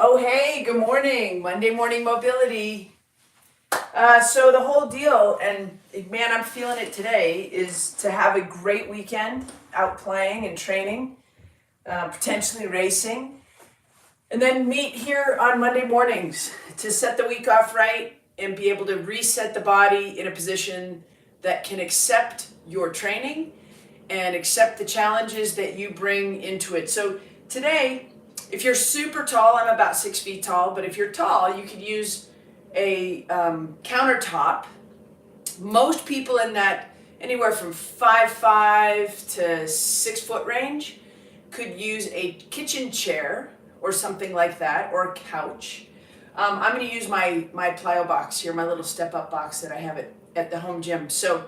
Oh, hey, good morning. Monday morning mobility. So the whole deal, and man, I'm feeling it today, is to have a great weekend out playing and training, potentially racing, and then meet here on Monday mornings to set the week off right and be able to reset the body in a position that can accept your training and accept the challenges that you bring into it. So today, if you're super tall, I'm about 6 feet tall, but if you're tall, you could use a countertop. Most people in that anywhere from 5'5" to 6 foot range could use a kitchen chair or something like that, or a couch. I'm going to use my plyo box here, my little step up box that I have at the home gym. So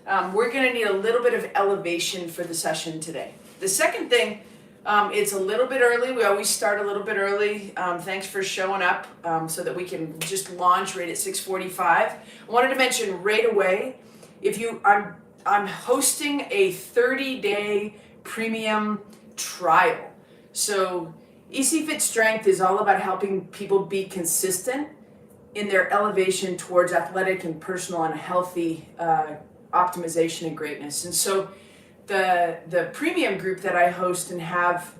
we're going to need a little bit of elevation for the session today. The second thing, it's a little bit early. We always start a little bit early. Thanks for showing up so that we can just launch right at 6:45. I wanted to mention right away, I'm hosting a 30-day premium trial. So ECFIT Strength is all about helping people be consistent in their elevation towards athletic and personal and healthy optimization and greatness. And so the premium group that I host and have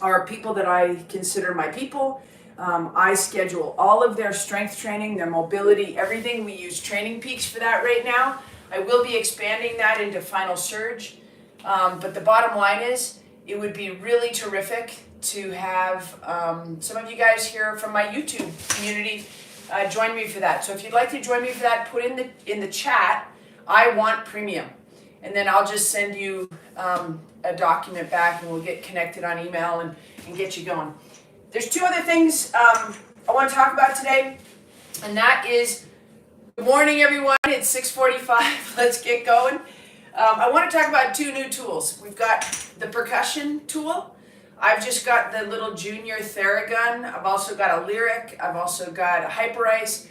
are people that I consider my people. I schedule all of their strength training, their mobility, everything. We use Training Peaks for that right now. I will be expanding that into Final Surge. But the bottom line is, it would be really terrific to have some of you guys here from my YouTube community join me for that. So if you'd like to join me for that, put in the chat, I want premium. And then I'll just send you a document back and we'll get connected on email and get you going. There's two other things I want to talk about today, and that is, good morning everyone, it's 6:45, let's get going. I want to talk about two new tools. We've got the percussion tool. I've just got the little junior Theragun. I've also got a Lyric. I've also got a Hyperice.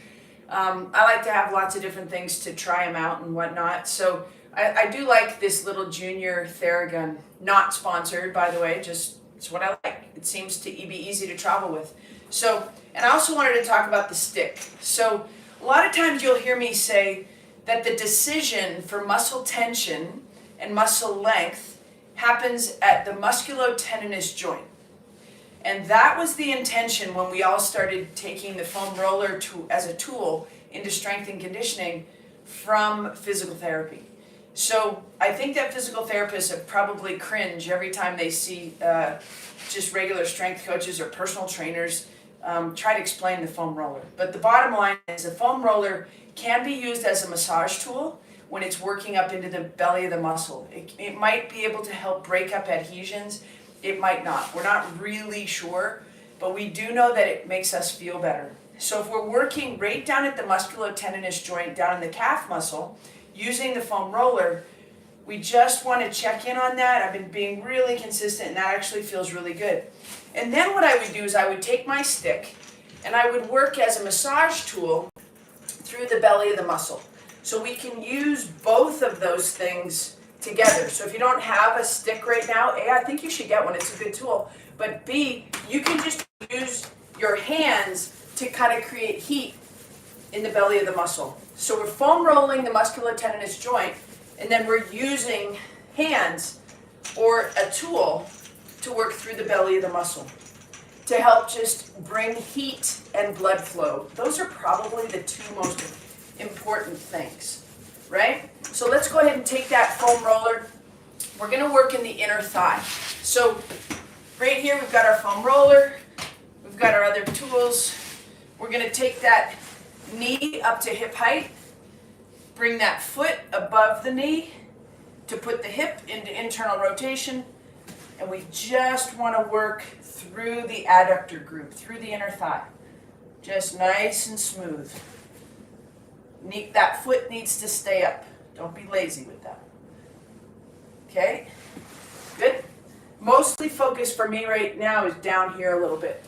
I like to have lots of different things to try them out and whatnot. So I do like this little junior Theragun. Not sponsored, by the way, just it's what I like. It seems to be easy to travel with. So, and I also wanted to talk about the stick. So a lot of times you'll hear me say that the decision for muscle tension and muscle length happens at the musculotendinous joint. And that was the intention when we all started taking the foam roller as a tool into strength and conditioning from physical therapy. So I think that physical therapists have probably cringe every time they see just regular strength coaches or personal trainers try to explain the foam roller. But the bottom line is the foam roller can be used as a massage tool when it's working up into the belly of the muscle. It might be able to help break up adhesions. It might not. We're not really sure, but we do know that it makes us feel better. So if we're working right down at the musculotendinous joint, down in the calf muscle, using the foam roller, we just want to check in on that. I've been being really consistent, and that actually feels really good. And then what I would do is I would take my stick and I would work as a massage tool through the belly of the muscle. So we can use both of those things together. So if you don't have a stick right now, A, I think you should get one. It's a good tool. But B, you can just use your hands to kind of create heat in the belly of the muscle. So we're foam rolling the musculotendinous joint, and then we're using hands or a tool to work through the belly of the muscle to help just bring heat and blood flow. Those are probably the two most important things, right? So let's go ahead and take that foam roller. We're going to work in the inner thigh. So right here we've got our foam roller. We've got our other tools. We're going to take that knee up to hip height. Bring that foot above the knee to put the hip into internal rotation. And we just want to work through the adductor group, through the inner thigh. Just nice and smooth. That foot needs to stay up. Don't be lazy with that. Okay? Good. Mostly focus for me right now is down here a little bit.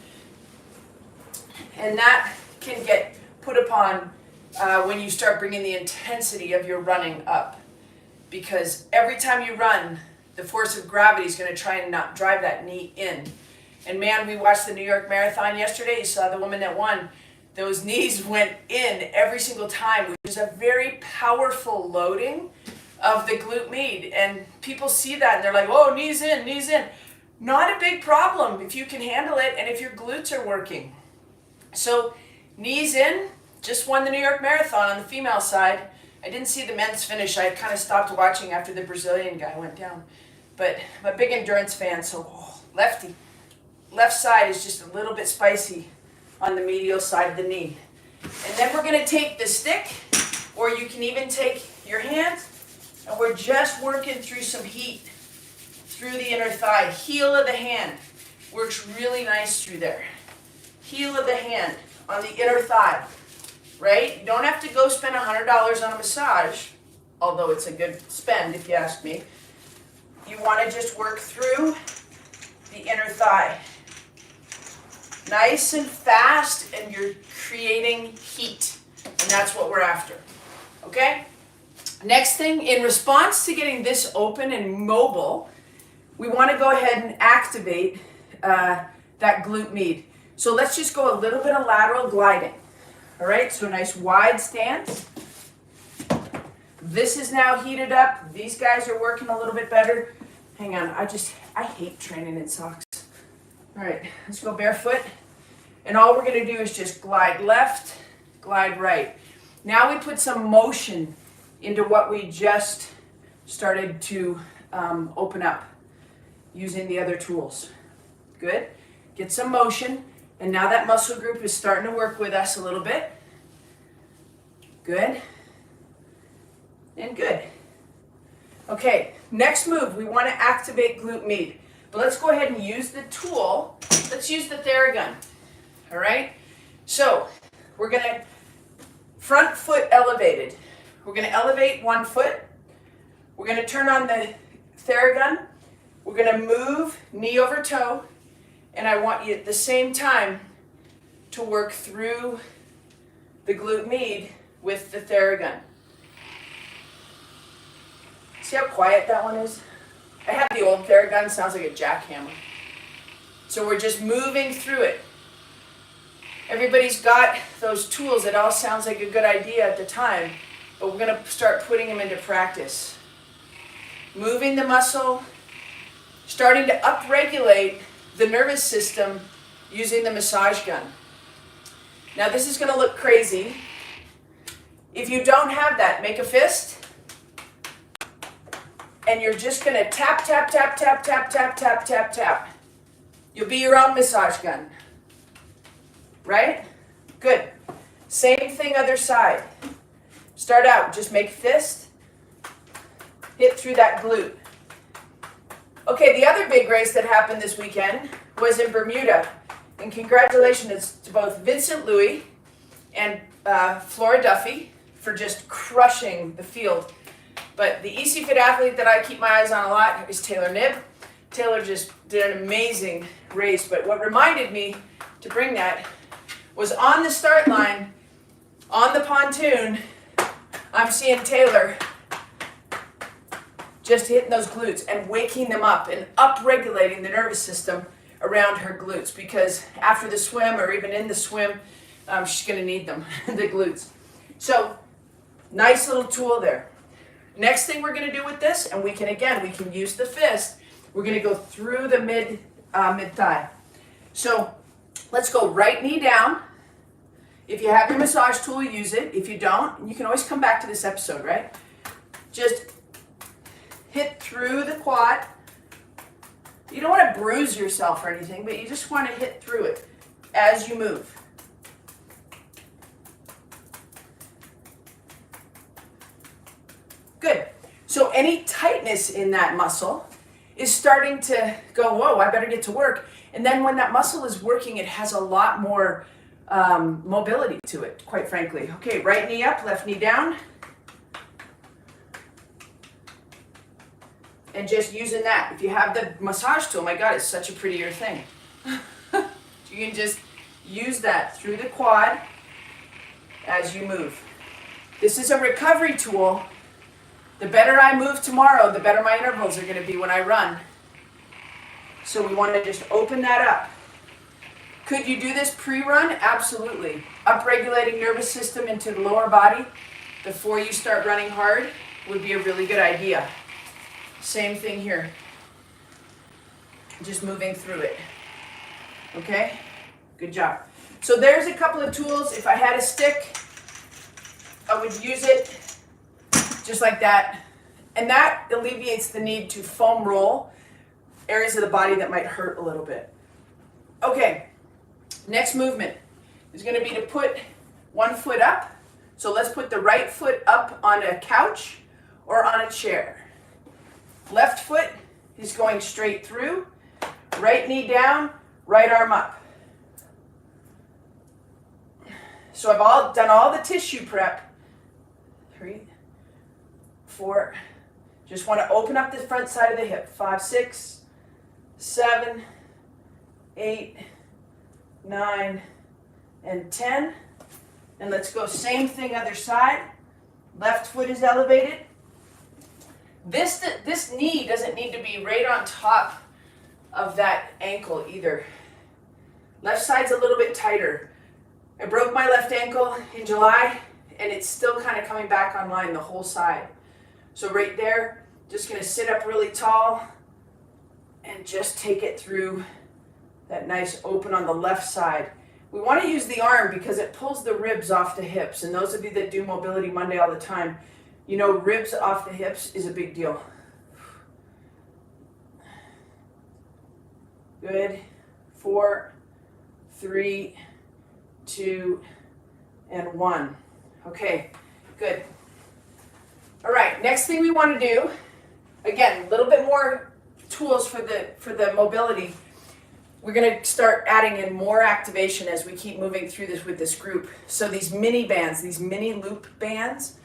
And that can get put upon when you start bringing the intensity of your running up. Because every time you run, the force of gravity is going to try and not drive that knee in. And man, we watched the New York Marathon yesterday. You saw the woman that won. Those knees went in every single time, which is a very powerful loading of the glute med. And people see that and they're like, oh, knees in, knees in. Not a big problem if you can handle it and if your glutes are working. So knees in, just won the New York Marathon on the female side. I didn't see the men's finish. I kind of stopped watching after the Brazilian guy went down. But I'm a big endurance fan, so lefty. Left side is just a little bit spicy on the medial side of the knee. And then we're going to take the stick, or you can even take your hand, and we're just working through some heat through the inner thigh. Heel of the hand works really nice through there. Heel of the hand on the inner thigh, right? You don't have to go spend $100 on a massage, although it's a good spend if you ask me. You want to just work through the inner thigh. Nice and fast, and you're creating heat, and that's what we're after, okay? Next thing, in response to getting this open and mobile, we want to go ahead and activate that glute med. So let's just go a little bit of lateral gliding, all right? So a nice wide stance. This is now heated up. These guys are working a little bit better. Hang on, I hate training in socks. All right, let's go barefoot. And all we're going to do is just glide left, glide right. Now we put some motion into what we just started to open up using the other tools. Good. Get some motion. And now that muscle group is starting to work with us a little bit. Good. And good. Okay, next move, we want to activate glute med. But let's go ahead and use the tool. Let's use the Theragun. All right? So, we're going to front foot elevated. We're going to elevate one foot. We're going to turn on the Theragun. We're going to move knee over toe. And I want you at the same time to work through the glute med with the Theragun. See how quiet that one is? I have the old Theragun, sounds like a jackhammer. So we're just moving through it. Everybody's got those tools. It all sounds like a good idea at the time, but we're going to start putting them into practice. Moving the muscle, starting to upregulate the nervous system using the massage gun. Now this is going to look crazy. If you don't have that, make a fist. And you're just going to tap, tap, tap, tap, tap, tap, tap, tap, tap. You'll be your own massage gun. Right? Good. Same thing other side. Start out, just make fist. Hit through that glute. Okay, the other big race that happened this weekend was in Bermuda. And congratulations to both Vincent Louis and Flora Duffy for just crushing the field. But the ECFIT athlete that I keep my eyes on a lot is Taylor Knibb. Taylor just did an amazing race, but what reminded me to bring that was on the start line, on the pontoon, I'm seeing Taylor just hitting those glutes and waking them up and upregulating the nervous system around her glutes, because after the swim or even in the swim, she's going to need them, the glutes. So, nice little tool there. Next thing we're going to do with this, and we can use the fist, we're going to go through the mid-thigh. So let's go right knee down. If you have your massage tool, use it. If you don't, you can always come back to this episode, right? Just hit through the quad. You don't want to bruise yourself or anything, but you just want to hit through it as you move. Good. So any tightness in that muscle is starting to go, whoa, I better get to work. And then when that muscle is working, it has a lot more mobility to it, quite frankly. Okay, right knee up, left knee down. And just using that. If you have the massage tool, my God, it's such a prettier thing. You can just use that through the quad as you move. This is a recovery tool. The better I move tomorrow, the better my intervals are going to be when I run. So we want to just open that up. Could you do this pre-run? Absolutely. Upregulating nervous system into the lower body before you start running hard would be a really good idea. Same thing here. Just moving through it. Okay? Good job. So there's a couple of tools. If I had a stick, I would use it just like that. And that alleviates the need to foam roll areas of the body that might hurt a little bit. Okay, next movement is going to be to put one foot up. So let's put the right foot up on a couch or on a chair. Left foot is going straight through. Right knee down, right arm up. So I've done all the tissue prep. 3, 4. Just want to open up the front side of the hip. 5, 6, 7, 8, 9, and 10. And let's go same thing other side. Left foot is elevated. This knee doesn't need to be right on top of that ankle either. Left side's a little bit tighter. I broke my left ankle in July and it's still kind of coming back online the whole side. So right there, just going to sit up really tall and just take it through that nice open on the left side. We want to use the arm because it pulls the ribs off the hips. And those of you that do Mobility Monday all the time, you know ribs off the hips is a big deal. Good. 4, 3, 2, and 1. Okay, good. All right, next thing we want to do, again, a little bit more tools for the mobility. We're going to start adding in more activation as we keep moving through this with this group. So these mini bands, these mini loop bands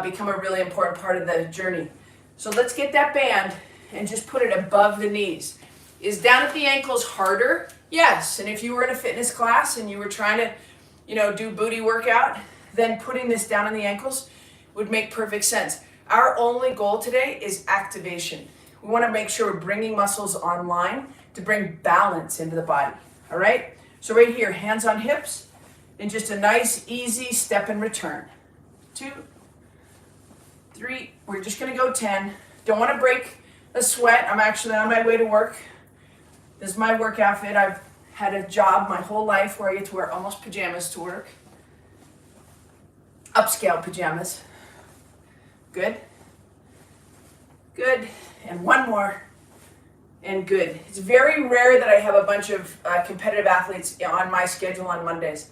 become a really important part of the journey. So let's get that band and just put it above the knees. Is down at the ankles harder? Yes. And if you were in a fitness class and you were trying to, do booty workout, then putting this down on the ankles would make perfect sense. Our only goal today is activation. We want to make sure we're bringing muscles online to bring balance into the body. All right? So right here, hands on hips, and just a nice, easy step and return. 2, 3, we're just going to go 10. Don't want to break a sweat. I'm actually on my way to work. This is my work outfit. I've had a job my whole life where I get to wear almost pajamas to work. Upscale pajamas. Good. Good. And one more. And good. It's very rare that I have a bunch of competitive athletes on my schedule on Mondays.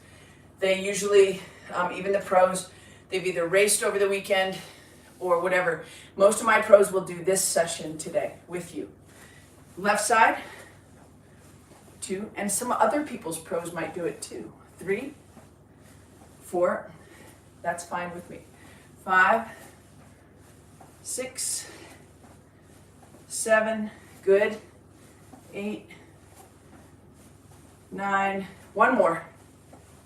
They usually, even the pros, they've either raced over the weekend or whatever. Most of my pros will do this session today with you. Left side. 2, and some other people's pros might do it too. 3, 4, that's fine with me. 5, 6, 7, good. 8, 9, one more,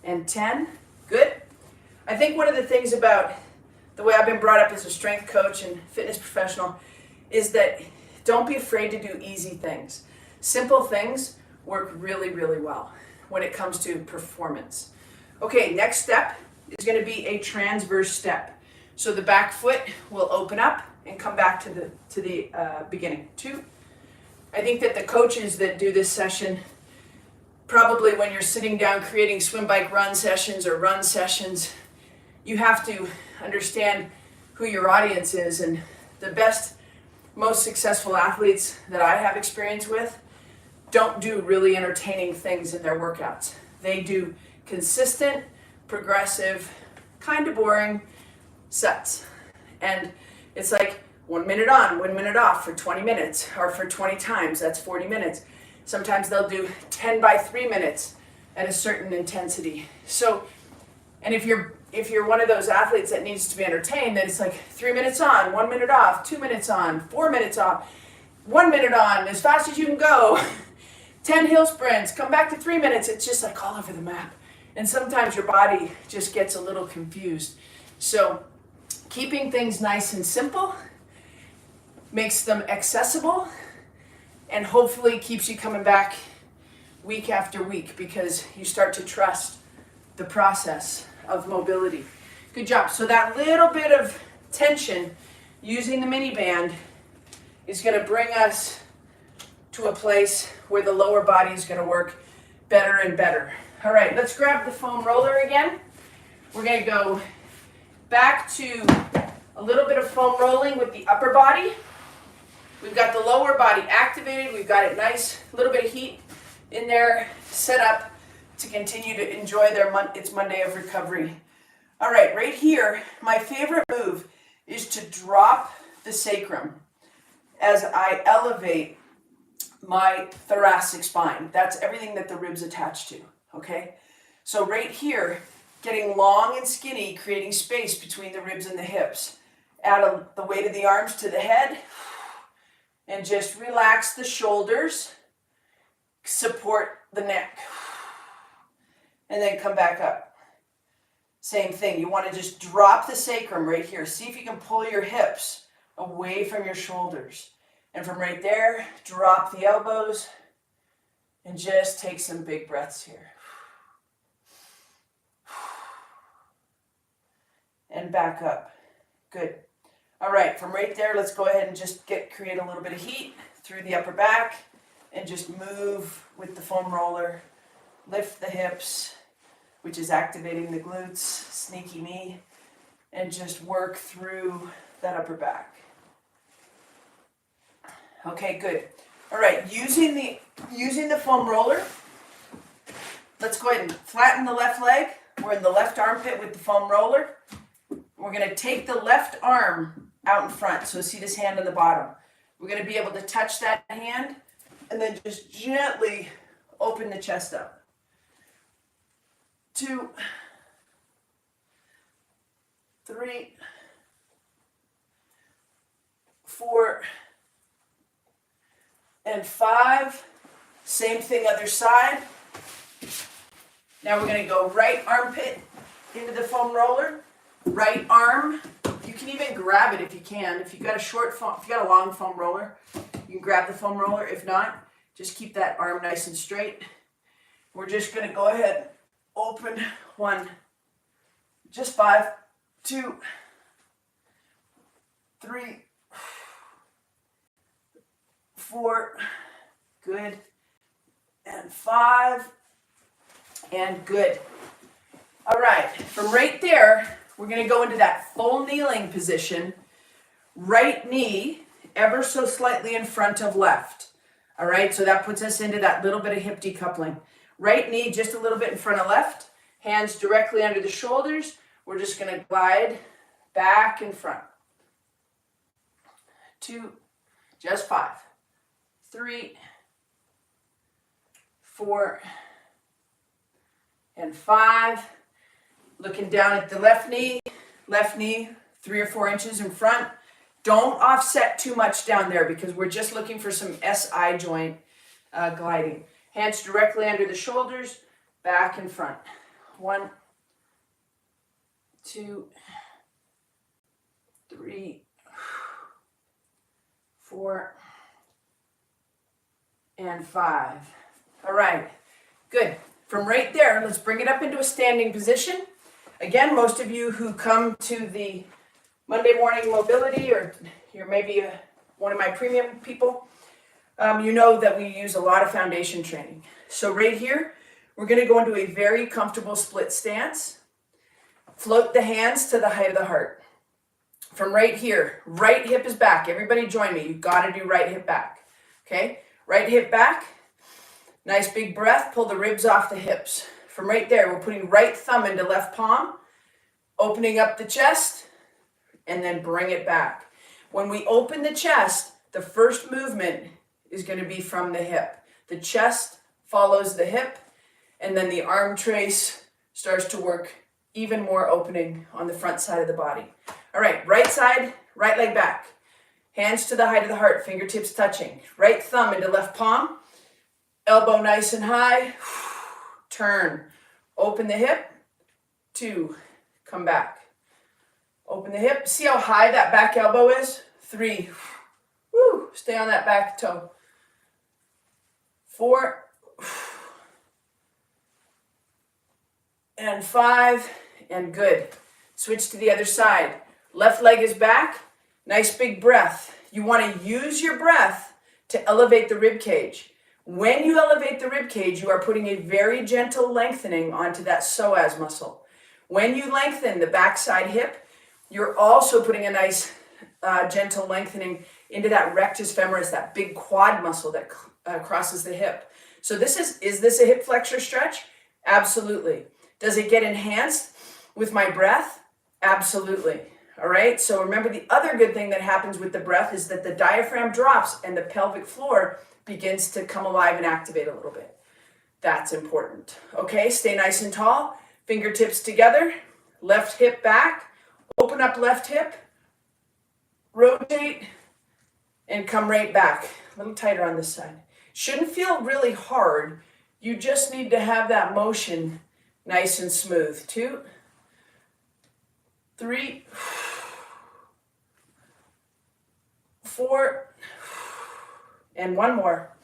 and 10, good. I think one of the things about the way I've been brought up as a strength coach and fitness professional is that don't be afraid to do easy things. Simple things work really, really well when it comes to performance. Okay, next step is going to be a transverse step. So the back foot will open up and come back to the beginning. 2. I think that the coaches that do this session, probably when you're sitting down creating swim, bike, run sessions or run sessions, you have to understand who your audience is. And the best, most successful athletes that I have experience with don't do really entertaining things in their workouts. They do consistent, progressive, kind of boring sets. And it's like 1 minute on, 1 minute off for 20 minutes, or for 20 times, that's 40 minutes. Sometimes they'll do 10 by 3 minutes at a certain intensity. So, and if you're one of those athletes that needs to be entertained, then it's like 3 minutes on, 1 minute off, 2 minutes on, 4 minutes off, 1 minute on, as fast as you can go. 10 hill sprints, come back to 3 minutes. It's just like all over the map. And sometimes your body just gets a little confused. So keeping things nice and simple makes them accessible and hopefully keeps you coming back week after week because you start to trust the process of mobility. Good job. So that little bit of tension using the mini band is going to bring us to a place where the lower body is going to work better and better. All right, let's grab the foam roller again. We're going to go back to a little bit of foam rolling with the upper body. We've got the lower body activated. We've got it nice, a little bit of heat in there, set up to continue to enjoy its Monday of recovery. All right, right here, my favorite move is to drop the sacrum as I elevate my thoracic spine. That's everything that the ribs attach to, okay? So right here, getting long and skinny, creating space between the ribs and the hips. Add the weight of the arms to the head and just relax the shoulders, support the neck, and then come back up. Same thing, you want to just drop the sacrum right here. See if you can pull your hips away from your shoulders. And from right there, drop the elbows and just take some big breaths here. And back up. Good. All right, from right there, let's go ahead and just create a little bit of heat through the upper back and just move with the foam roller. Lift the hips, which is activating the glutes, sneaky me, and just work through that upper back. Okay, good. All right, using the foam roller, let's go ahead and flatten the left leg. We're in the left armpit with the foam roller. We're going to take the left arm out in front. So see this hand on the bottom. We're going to be able to touch that hand and then just gently open the chest up. 2, 3, 4, and 5. Same thing other side. Now we're going to go right armpit into the foam roller. Right arm. You can even grab it if you can. If you've got a long foam roller, you can grab the foam roller. If not, just keep that arm nice and straight. We're just going to go ahead, open 1, just 5, 2, 3, 4, good, and 5, and good. All right, from right there, we're going to go into that full kneeling position. Right knee ever so slightly in front of left. All right, so that puts us into that little bit of hip decoupling. Right knee just a little bit in front of left. Hands directly under the shoulders. We're just going to glide back and front. 2, just 5, 3, 4, and 5. Looking down at the left knee 3 or 4 inches in front. Don't offset too much down there because we're just looking for some SI joint gliding. Hands directly under the shoulders, back and front. 1, 2, 3, 4, and 5. All right, good. From right there, let's bring it up into a standing position. Again, most of you who come to the Monday morning mobility, or you're maybe one of my premium people, you know that we use a lot of foundation training. So right here, we're going to go into a very comfortable split stance. Float the hands to the height of the heart. From right here, right hip is back. Everybody join me. You've got to do right hip back. Okay? Right hip back. Nice big breath. Pull the ribs off the hips. From right there, we're putting right thumb into left palm, opening up the chest, and then bring it back. When we open the chest, the first movement is going to be from the hip. The chest follows the hip, and then the arm trace starts to work even more opening on the front side of the body. All right, right side, right leg back. Hands to the height of the heart, fingertips touching. Right thumb into left palm, elbow nice and high. Turn, open the hip, 2, come back. Open the hip, see how high that back elbow is? 3, woo, stay on that back toe. 4, and 5, and good. Switch to the other side. Left leg is back. Nice big breath. You want to use your breath to elevate the rib cage. When you elevate the rib cage, you are putting a very gentle lengthening onto that psoas muscle. When you lengthen the backside hip, you're also putting a nice gentle lengthening into that rectus femoris, that big quad muscle that crosses the hip. So is this a hip flexor stretch? Absolutely. Does it get enhanced with my breath? Absolutely. All right. So remember, the other good thing that happens with the breath is that the diaphragm drops and the pelvic floor begins to come alive and activate a little bit. That's important. Okay. Stay nice and tall. Fingertips together. Left hip back. Open up left hip. Rotate and come right back. A little tighter on this side. Shouldn't feel really hard. You just need to have that motion nice and smooth. 2, 3, 4, and one more,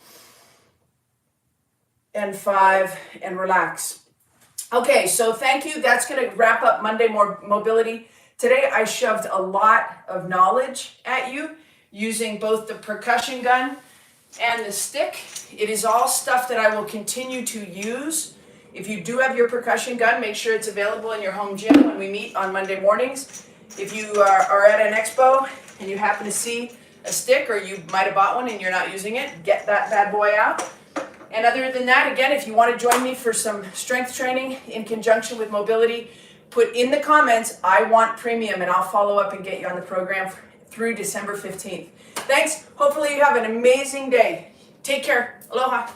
and 5, and relax. Okay, so thank you. That's going to wrap up Monday Mobility. Today I shoved a lot of knowledge at you using both the percussion gun and the stick. It is all stuff that I will continue to use. If you do have your percussion gun, make sure it's available in your home gym when we meet on Monday mornings. If you are at an expo and you happen to see a stick, or you might have bought one and you're not using it, get that bad boy out. And other than that, again, if you want to join me for some strength training in conjunction with mobility, put in the comments, I want premium, and I'll follow up and get you on the program through December 15th. Thanks. Hopefully you have an amazing day. Take care. Aloha.